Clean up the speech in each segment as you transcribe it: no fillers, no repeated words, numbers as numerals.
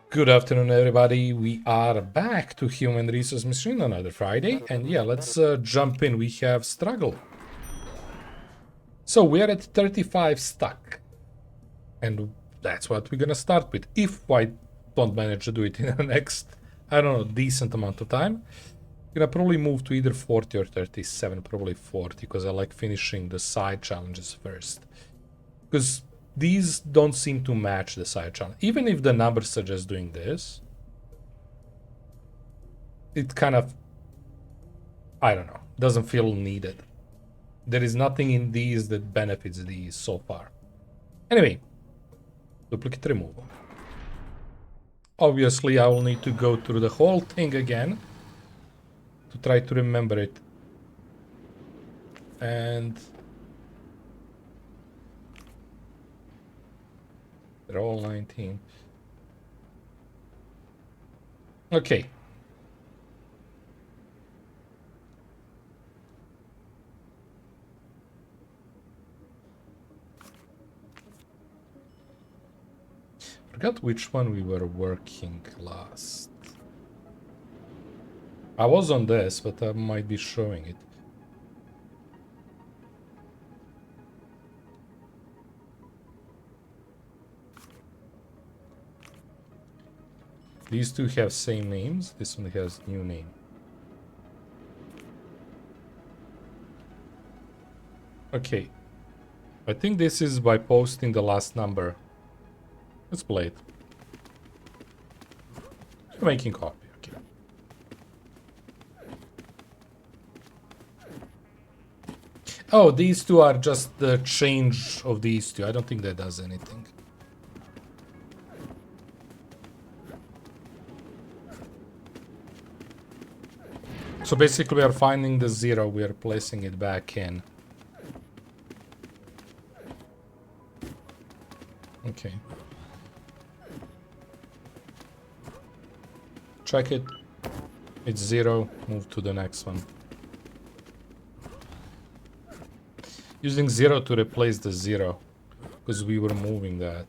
Good afternoon, everybody. We are back to Human Resource Machine another Friday, and yeah, let's jump in. We have struggle. So we are at 35 stuck, and that's what we're gonna start with. If I don't manage to do it in the next, I don't know, decent amount of time, I'm gonna probably move to either 40 or 37, probably 40, because I like finishing the side challenges first. Because these don't seem to match the side challenge. Even if the numbers suggest doing this, it kind of, I don't know, doesn't feel needed. There is nothing in these that benefits these so far. Anyway, duplicate removal. Obviously, I will need to go through the whole thing again to try to remember it. And they're all 19. Okay. Forgot which one we were working last. I was on this, but I might be showing it. These two have same names. This one has new name. Okay. I think this is by posting the last number. Let's play it. Making copy. Okay. Oh, these two are just the change of these two. I don't think that does anything. So basically we are finding the 0, we are placing it back in. Okay. Check it. It's 0, move to the next one. Using 0 to replace the 0, because we were moving that.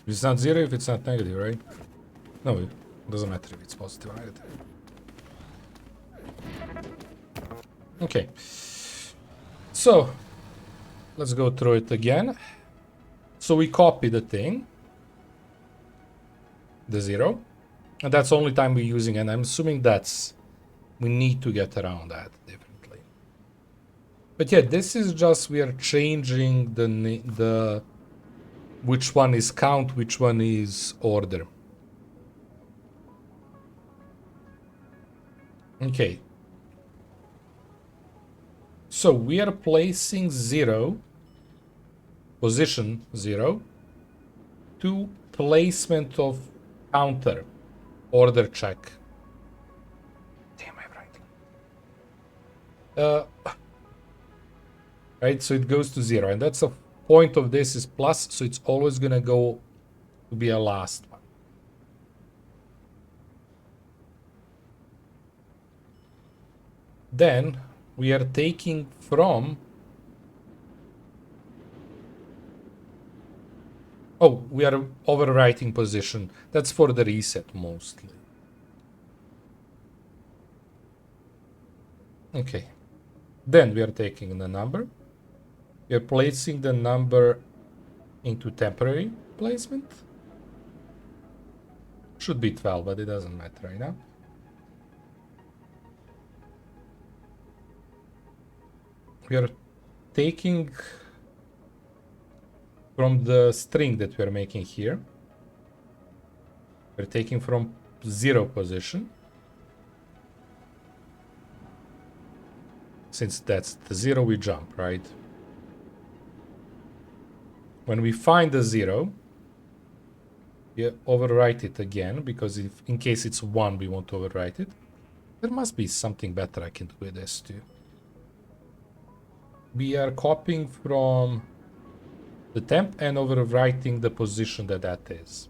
If it's not 0, if it's not negative, right? No, it doesn't matter if it's positive or negative. Okay. So, let's go through it again. So we copy the thing. The 0. And that's the only time we're using, and I'm assuming that's... We need to get around that, definitely. But yeah, this is just... We are changing the which one is count, which one is order. Okay. So we are placing 0, position 0, to placement of counter, order check. Damn, I'm writing. Right, so it goes to 0, and that's the point of this is plus, so it's always gonna go to be a last one. Then we are taking from... Oh, we are overwriting position. That's for the reset mostly. Okay. Then we are taking the number. We are placing the number into temporary placement. Should be 12, but it doesn't matter right now. We are taking from the string that we are making here. We're taking from 0 position. Since that's the 0, we jump, right? When we find the 0, We overwrite it again, because if in case it's 1, we want to overwrite it. There must be something better I can do with this too. We are copying from the temp and overwriting the position that is.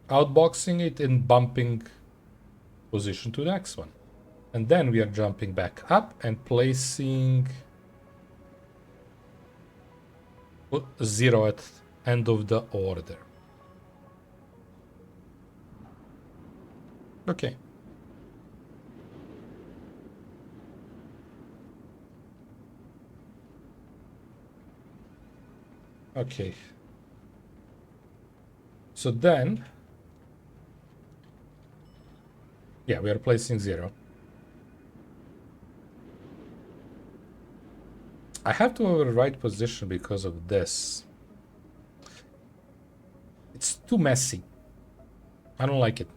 Outboxing it and bumping position to the next one. And then we are jumping back up and placing 0 at end of the order. Okay. Okay. So then, yeah, we are placing 0. I have to overwrite position because of this. It's too messy. I don't like it.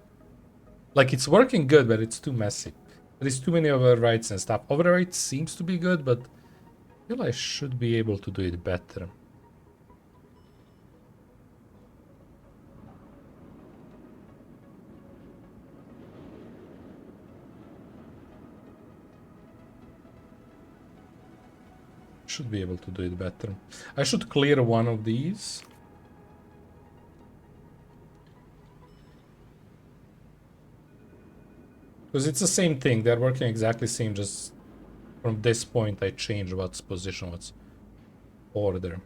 Like, it's working good, but it's too messy. There's too many overwrites and stuff. Overwrite seems to be good, but I feel I should be able to do it better. Should be able to do it better. I should clear one of these. Because it's the same thing. They're working exactly the same, just from this point I change what's position, what's order.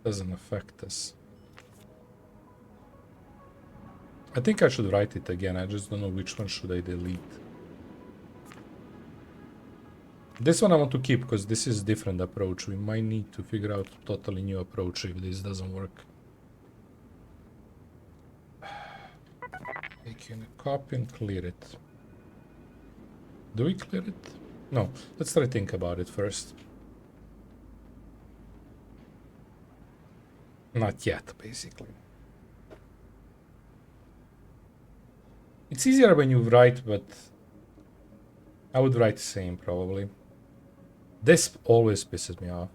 Doesn't affect us. I think I should write it again. I just don't know which one should I delete. This one I want to keep because this is different approach. We might need to figure out a totally new approach if this doesn't work. Take in a copy and clear it. Do we clear it? No. Let's try to think about it first. Not yet, basically. It's easier when you write, but I would write the same probably. This always pisses me off.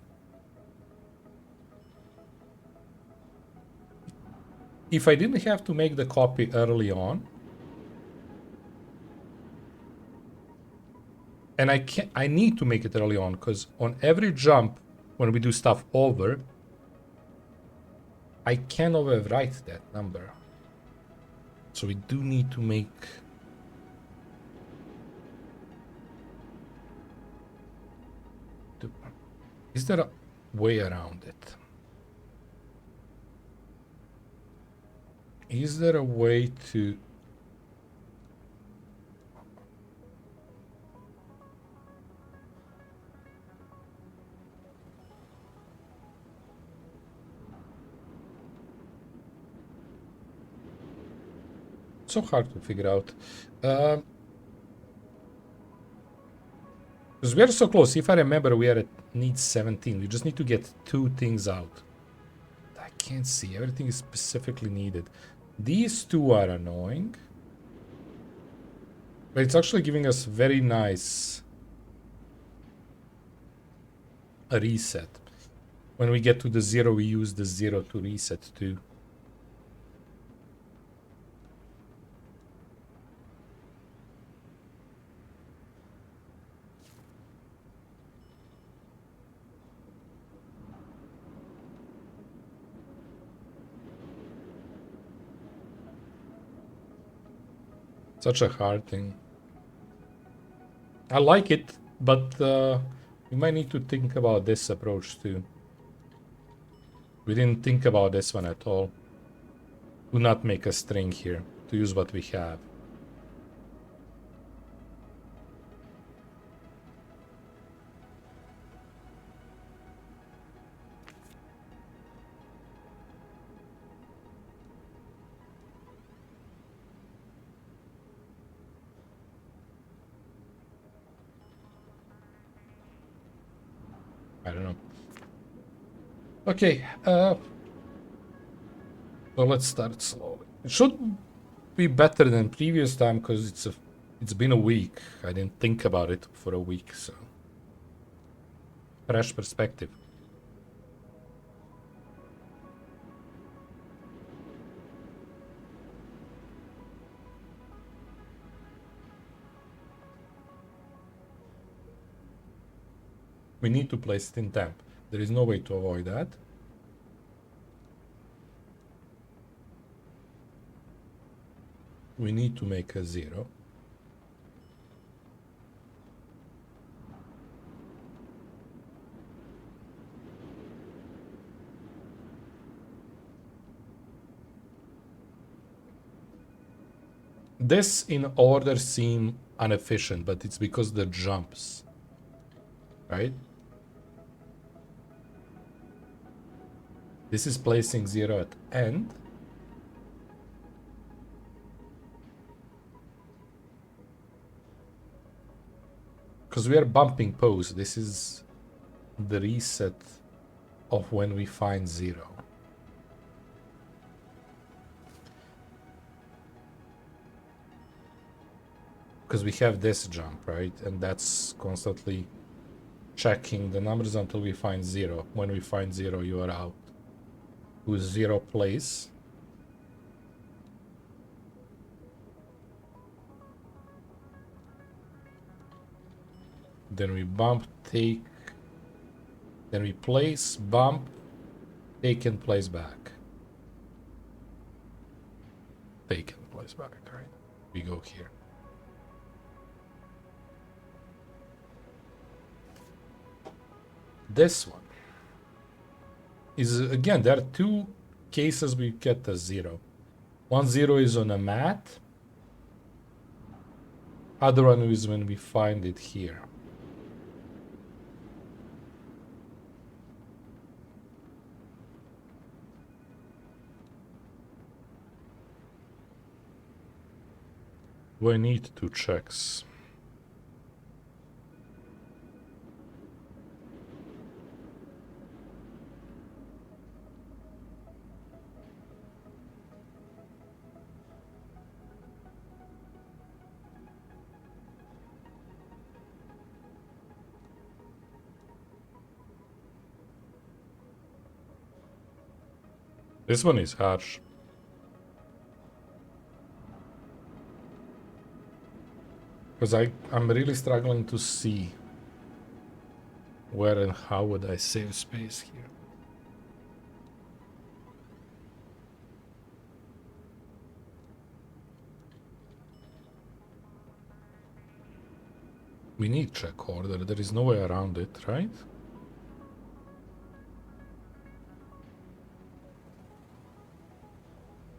If I didn't have to make the copy early on, and I need to make it early on, because on every jump, when we do stuff over, I can overwrite that number. So we do need to make... Is there a way around it? Is there a way to... So hard to figure out. Because we are so close. If I remember, we are at need 17. We just need to get 2 things out. I can't see. Everything is specifically needed. These 2 are annoying. But it's actually giving us very nice a reset. When we get to the 0, we use the 0 to reset too. Such a hard thing. I like it, but we might need to think about this approach too. We didn't think about this one at all. Do not make a string here, to use what we have. I don't know. Okay, so let's start slowly. It should be better than previous time because it's been a week. I didn't think about it for a week, so fresh perspective. We need to place it in temp. There is no way to avoid that. We need to make a 0. This in order seem inefficient, but it's because the jumps, right? This is placing 0 at end. Because we are bumping pose. This is the reset of when we find 0. Because we have this jump, right? And that's constantly checking the numbers until we find 0. When we find 0, you are out. With 0 place. Then we bump, take. Then we place, bump, take and place back. Take and place back, right? We go here. This one is, again, there are two cases we get a 0. One 0 is on a mat. Other one is when we find it here. We need 2 checks. This one is harsh. Because I'm really struggling to see where and how would I save space here. We need check order. There is no way around it, right?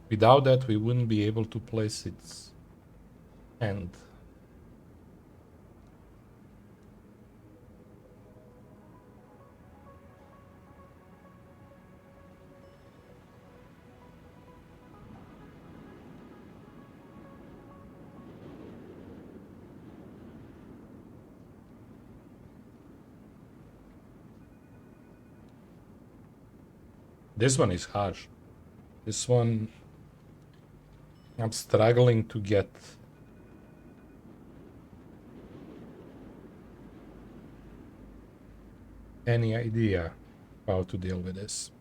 Without that, we wouldn't be able to place its end. This one is harsh. This one, I'm struggling to get any idea how to deal with this.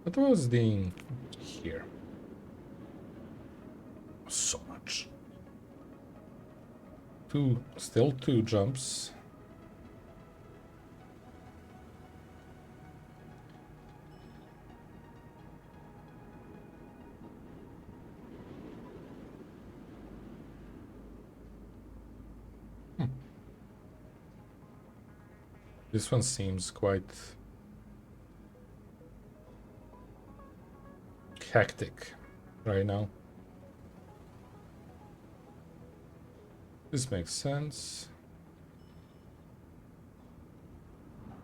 What was the here? So much. Still two jumps. This one seems quite hectic right now. This makes sense.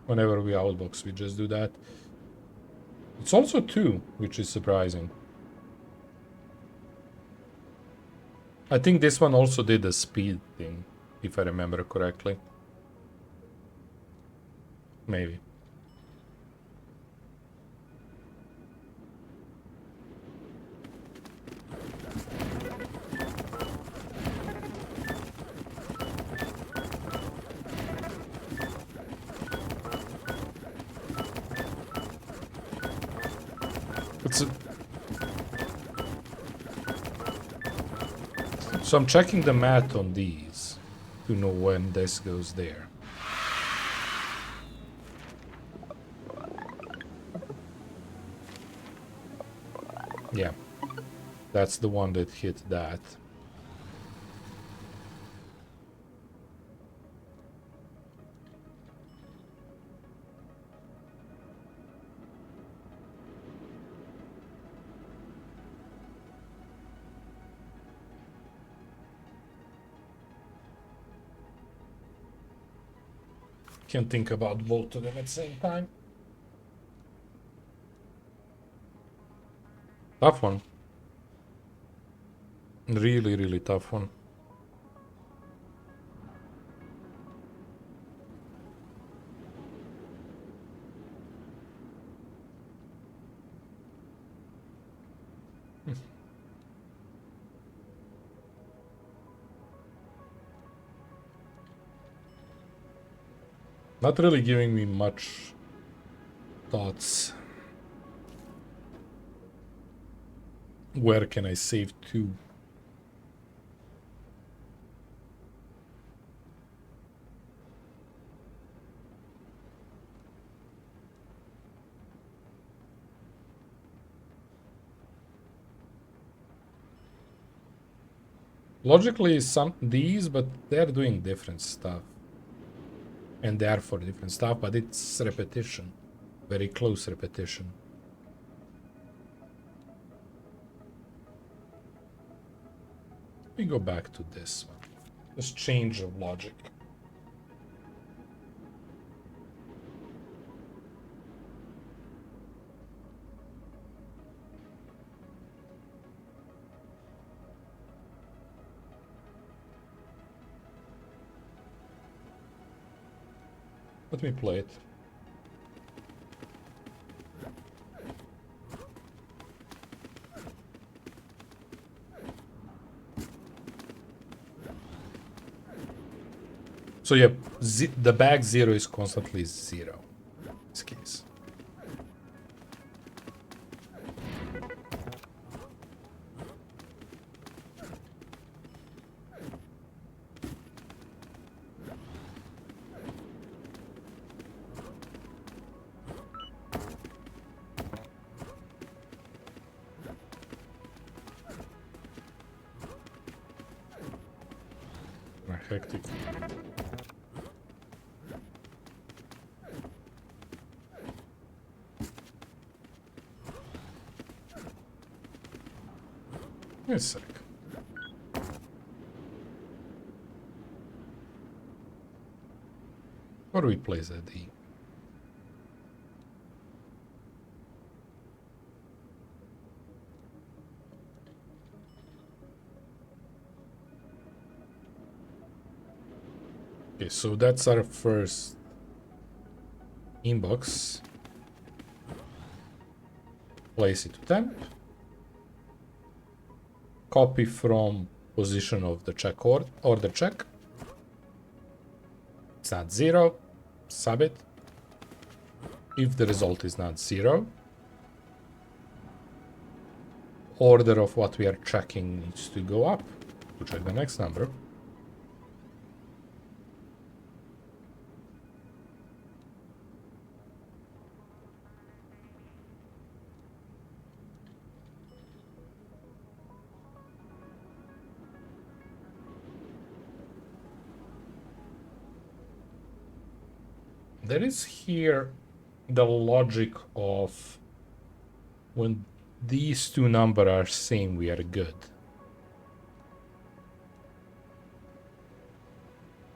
Whenever we outbox, we just do that. It's also 2, which is surprising. I think this one also did a speed thing, if I remember correctly. Maybe. So I'm checking the math on these to know when this goes there. Yeah, that's the one that hit that. Can't think about both of them at the same time. Tough one. Really, really tough one. Not really giving me much thoughts. Where can I save to? Logically, some these, but they're doing different stuff. And they are for different stuff, but it's repetition. Very close repetition. Let me go back to this one. Just change of logic. Let me play it. So yeah, the bag 0 is constantly 0 in this case. Hectic. Wait a sec. Where do we place that D? Okay, so that's our first inbox. Place it to temp. Copy from position of the check order check. It's not 0. Sub it. If the result is not 0, order of what we are checking needs to go up to check the next number. There is here the logic of when these two numbers are same, we are good.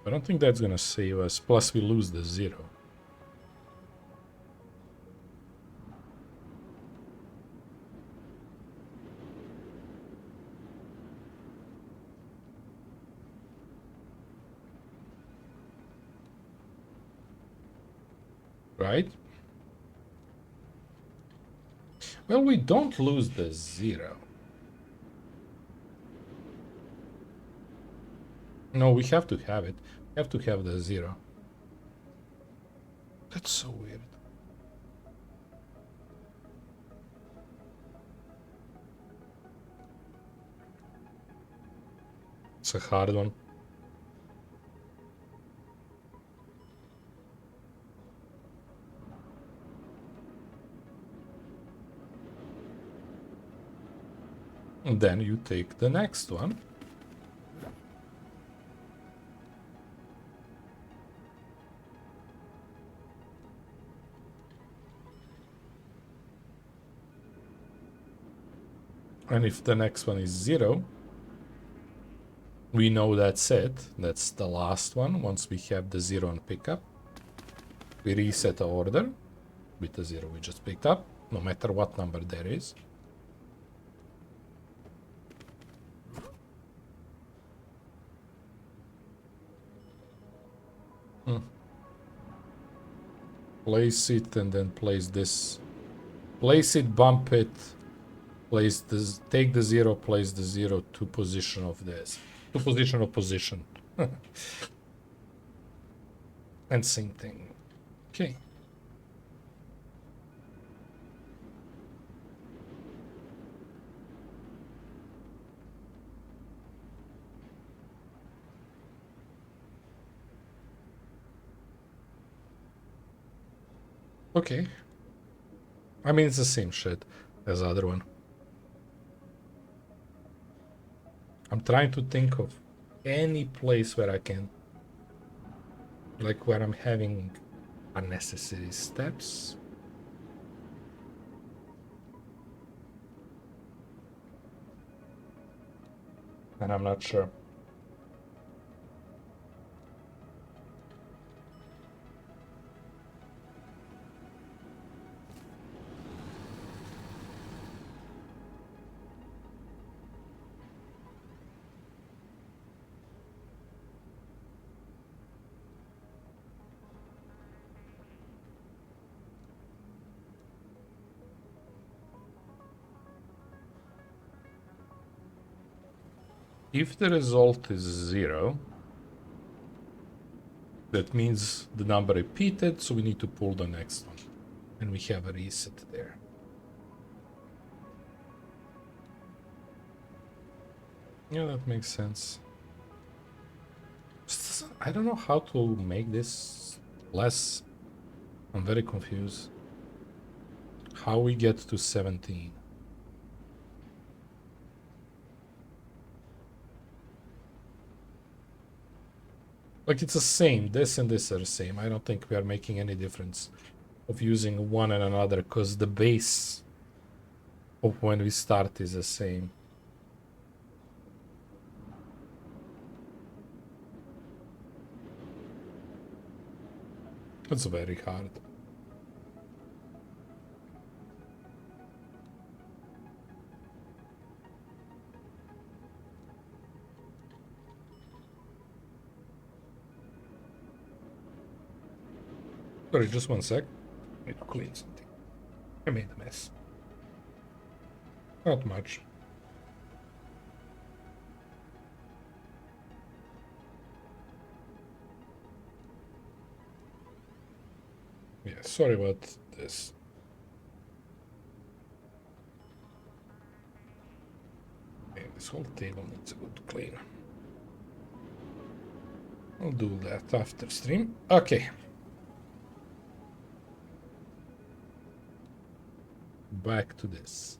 I don't think that's gonna save us, plus we lose the 0. right? Well, we don't lose the 0. No, we have to have it. We have to have the 0. That's so weird. It's a hard one. And then you take the next one. And if the next one is 0, we know that's it. That's the last one. Once we have the 0 on pickup, we reset the order with the 0 we just picked up, no matter what number there is. Place it and then place this. Place it, bump it, place this, take the 0, place the 0 to position of this. To position of position. And same thing. Okay. Okay. I mean, it's the same shit as the other one. I'm trying to think of any place where I can, like where I'm having unnecessary steps. And I'm not sure. If the result is 0, that means the number repeated, so we need to pull the next one. And we have a reset there. Yeah, that makes sense. I don't know how to make this less. I'm very confused. How we get to 17? Like, it's the same. This and this are the same. I don't think we are making any difference of using one and another, because the base of when we start is the same. It's very hard. Sorry, just one sec. I need to clean something. I made a mess. Not much. Yeah, sorry about this. Okay, this whole table needs a good clean. I'll do that after stream. Okay. Back to this.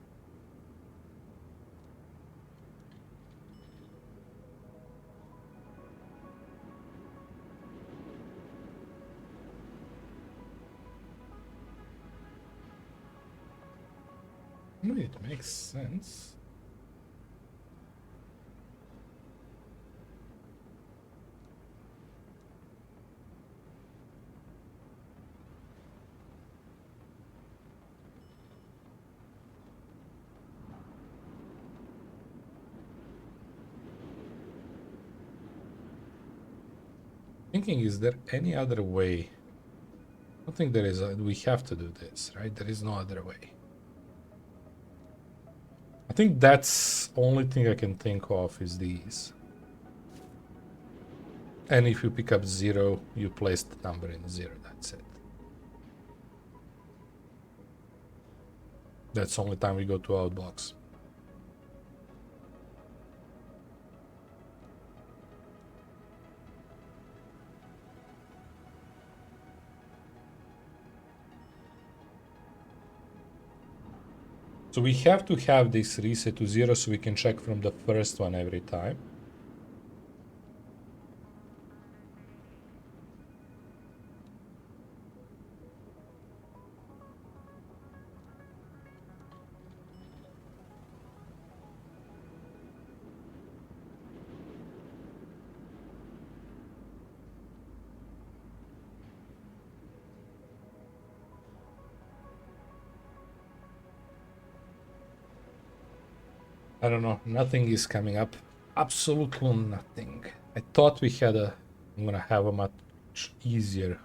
It makes sense. Thinking, is there any other way? don't think there is we have to do this, right? There is no other way. I think that's only thing I can think of is these. And if you pick up 0, you place the number in 0, that's it. That's the only time we go to outbox. So we have to have this reset to 0 so we can check from the first one every time. I don't know, nothing is coming up. Absolutely nothing. I thought we had a... I'm gonna have a much easier.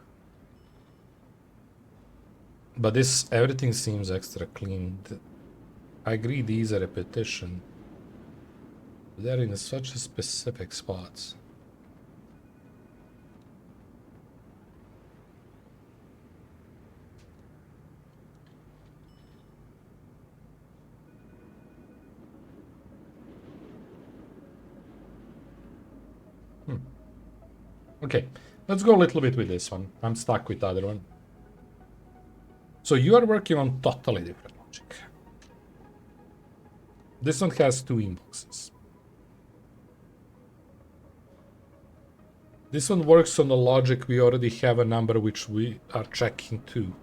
But this, everything seems extra clean. I agree these are repetition. They're in such a specific spots. Okay, let's go a little bit with this one. I'm stuck with the other one. So you are working on totally different logic. This one has 2 inboxes. This one works on the logic we already have a number which we are checking to.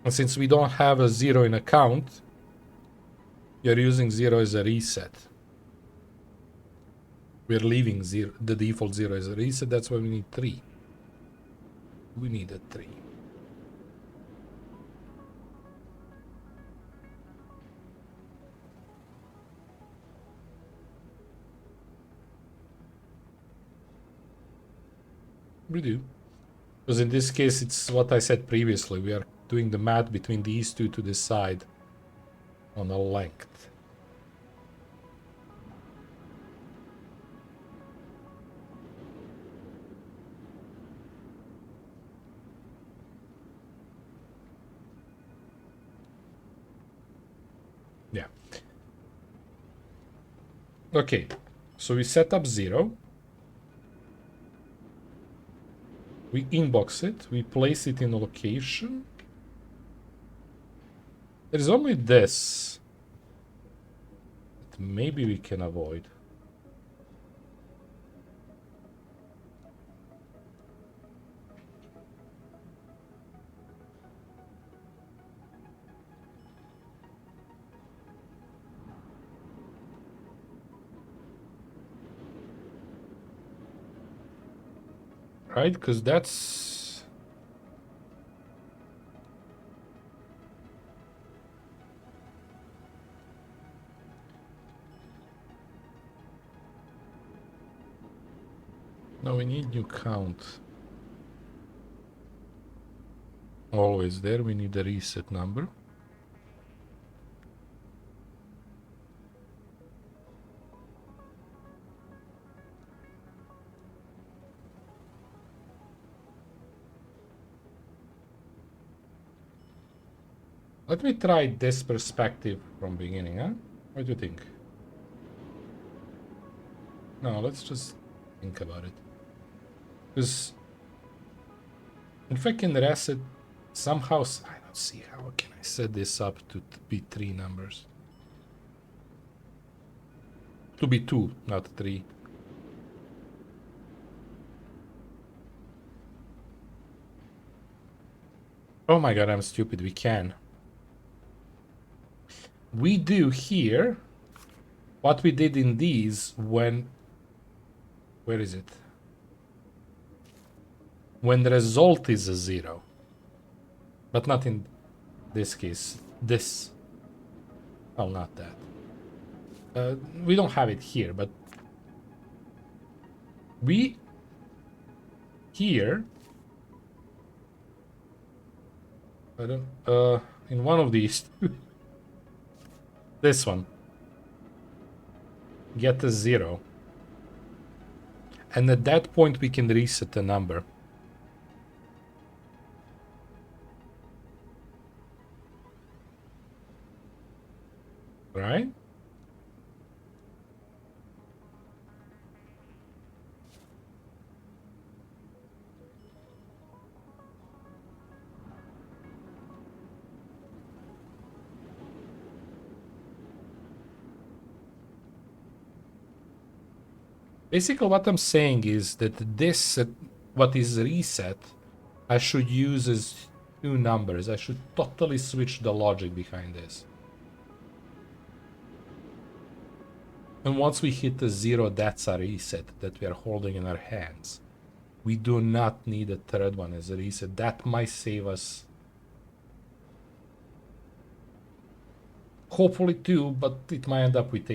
And since we don't have a 0 in account, you're using 0 as a reset. We're leaving 0, the default 0 as a reset, that's why we need 3. We need a 3. We do. Because in this case, it's what I said previously. We are doing the math between these two to decide on a length. Yeah. Okay. So we set up 0. We inbox it, we place it in a location. There's only this that maybe we can avoid. Right, because that's... No, we need new count. Always there, we need the reset number. Let me try this perspective from beginning, huh? What do you think? No, let's just think about it. Because if I can reset somehow, I don't see how can I set this up to be 3 numbers. To be 2, not 3. Oh my god, I'm stupid, we can. We do here what we did in these when... Where is it? When the result is a 0. But not in this case. This. Oh, not that. We don't have it here, but We here, I don't, in one of these, this one, get a 0. And at that point we can reset the number. Right? Basically what I'm saying is that this, what is reset, I should use as 2 numbers. I should totally switch the logic behind this. And once we hit the 0, that's a reset that we are holding in our hands. We do not need a third one as a reset. That might save us, hopefully 2, but it might end up with